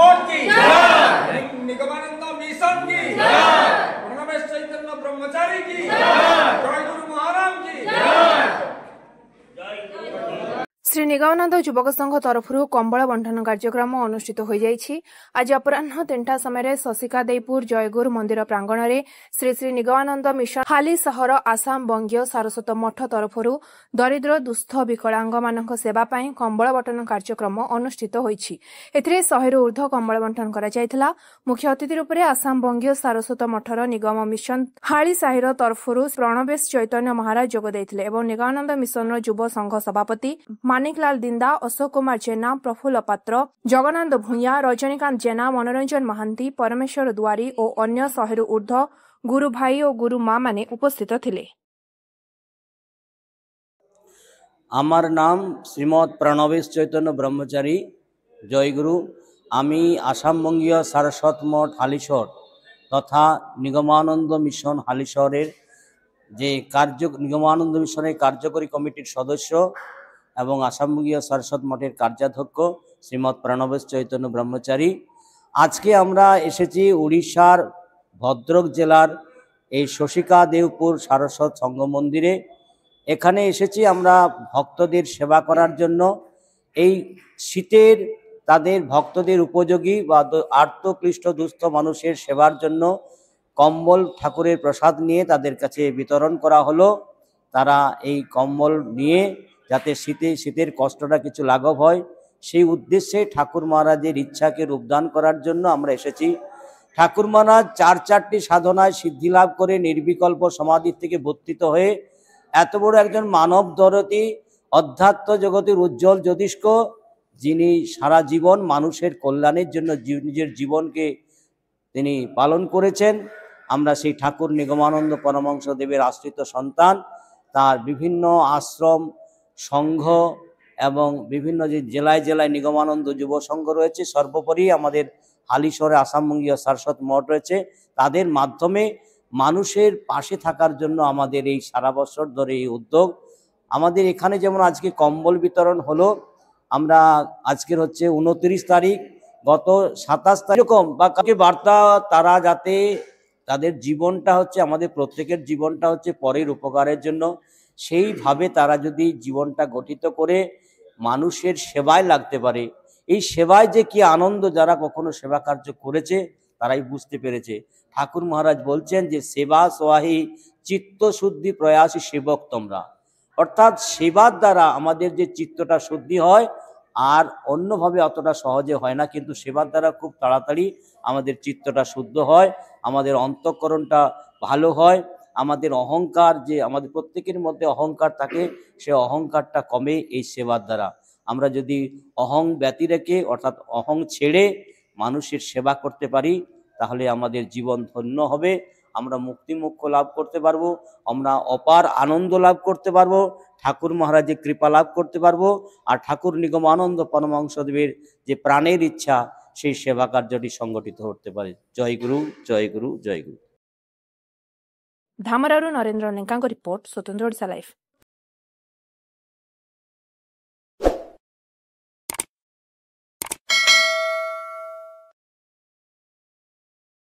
Board की, Nigamanand mission की, प्रणवेश चैतन्य ब्रह्मचारी की, जय गुरु महाराज की। श्री निगमानंद युवक संघ तरफ कंबल बंटन कार्यक्रम अनुष्ठित हो जाइछि। आज अपराह्न 3टा समय शशिका देईपुर जयगुर मंदिर प्रांगण में श्री श्री निगमानंद मिशन हाली सहर आसाम बंगीय सारस्वत मठ तरफ दरिद्र दुस्थ विकलांग मानक सेवा पाई कंबल बंटन कार्यक्रम अनुष्ठित होइछि। एथिरे 100 रु ऊर्ध्व कंबल बंटन करा जायथिला। मुख्य अतिथि रूप में आसाम बंगीय सारस्वत मठर निगम मिशन हाली साहिर तरफ प्रणवेश चैतन्य महाराज जोग देथिले एवं निगमानंद मिशन युव संघ सभापति मानिकलाल दिंदा, अशोक कुमार जेना, प्रफुल्ल पात्र, जगन्नाथ भूया, रजनीकांत जेना, मनोरंजन महांती, परमेश्वर दुआरी और अन्य 100 रु ऊर्ध्व गुरु भाई और गुरु माँ माने उपस्थित थिले। आमार नाम श्रीमद प्रणवेश चैतन्य ब्रह्मचारी जयगुरु। आमी आसाम बंगीय सारस्वत मठ हालिशहर तथा निगमानंद मिशन हालिशहरेर जे निगमानंद मिशनेर कार्यकरी कमिटिर सदस्य এবং আসাম বঙ্গীয় সারস্বত মঠের কার্যাধ্যক্ষ শ্রীমৎ প্রণবেশ চৈতন্য ব্রহ্মচারী। আজকে আমরা এসেছি উড়িষ্যার ভদ্রক জেলার এই শশিকা দেওপুর সারস্বত সংঘ মন্দিরে। এখানে এসেছি আমরা ভক্তদের সেবা করার জন্য। এই শীতের তাদের ভক্তদের উপযোগী বা আর্তক্লিষ্ট দুস্থ মানুষের সেবার জন্য কম্বল ঠাকুরের প্রসাদ নিয়ে তাদের কাছে বিতরণ করা হলো। তারা এই কম্বল নিয়ে যাতে শীতের কষ্টটা কিছু লাঘব হয় সেই উদ্দেশ্যে ঠাকুর মহারাজের ইচ্ছাকে রূপদান করার জন্য আমরা এসেছি। ঠাকুর মহারাজ 4টি সাধনায় সিদ্ধি লাভ করে নির্বিকল্প সমাধির থেকে বর্তিত হয়ে এত বড় একজন মানব দরদী অধ্যাত্ম জগতের উজ্জ্বল জ্যোতিষ্ক, যিনি সারা জীবন মানুষের কল্যাণের জন্য নিজের জীবনকে তিনি পালন করেছেন। আমরা সেই ঠাকুর নিগমানন্দ পরমহংসদেবের আশ্রিত সন্তান। তার বিভিন্ন আশ্রম সংঘ এবং বিভিন্ন যে জেলায় জেলায় নিগমানন্দ যুব সংঘ রয়েছে, সর্বোপরি আমাদের হালিশহরে আসাম বঙ্গীয় সারস্বত মঠ রয়েছে। তাদের মাধ্যমে মানুষের পাশে থাকার জন্য আমাদের এই সারা বছর ধরে এই উদ্যোগ। আমাদের এখানে যেমন আজকে কম্বল বিতরণ হলো, আমরা আজকের হচ্ছে 29 তারিখ, গত 27 তারিখ এরকম বা কাকে বার্তা তারা যাতে তাদের জীবনটা হচ্ছে আমাদের প্রত্যেকের জীবনটা হচ্ছে পরের উপকারের জন্য, সেইভাবে তারা যদি জীবনটা গঠিত করে মানুষের সেবায় লাগতে পারে। এই সেবায় যে কি আনন্দ, যারা কখনো সেবা কার্য করেছে তারাই বুঝতে পেরেছে। ঠাকুর মহারাজ বলছেন যে সেবা সোয়াহি চিত্তশুদ্ধি প্রয়াসী সেবক তোমরা, অর্থাৎ সেবার দ্বারা আমাদের যে চিত্তটা শুদ্ধি হয় আর অন্যভাবে অতটা সহজে হয় না, কিন্তু সেবার দ্বারা খুব তাড়াতাড়ি আমাদের চিত্তটা শুদ্ধ হয়, আমাদের অন্তঃকরণটা ভালো হয়, আমাদের অহংকার যে আমাদের প্রত্যেকের মধ্যে অহংকার থাকে সে অহংকারটা কমে এই সেবার দ্বারা। আমরা যদি অহং ব্যতি রেখে অর্থাৎ অহং ছেড়ে মানুষের সেবা করতে পারি তাহলে আমাদের জীবন ধন্য হবে, আমরা মুক্তি মোক্ষ লাভ করতে পারবো, আমরা অপার আনন্দ লাভ করতে পারবো, ঠাকুর মহারাজের কৃপা লাভ করতে পারবো। আর ঠাকুর নিগমানন্দ পরমহংসদেবের যে প্রাণের ইচ্ছা সেই সেবা কার্যটি সংগঠিত করতে পারে। জয় গুরু, জয় গুরু, জয় গুরু। धामरारू नरेंद्र लेंका रिपोर्ट, स्वतंत्र ओडिशा लाइफ।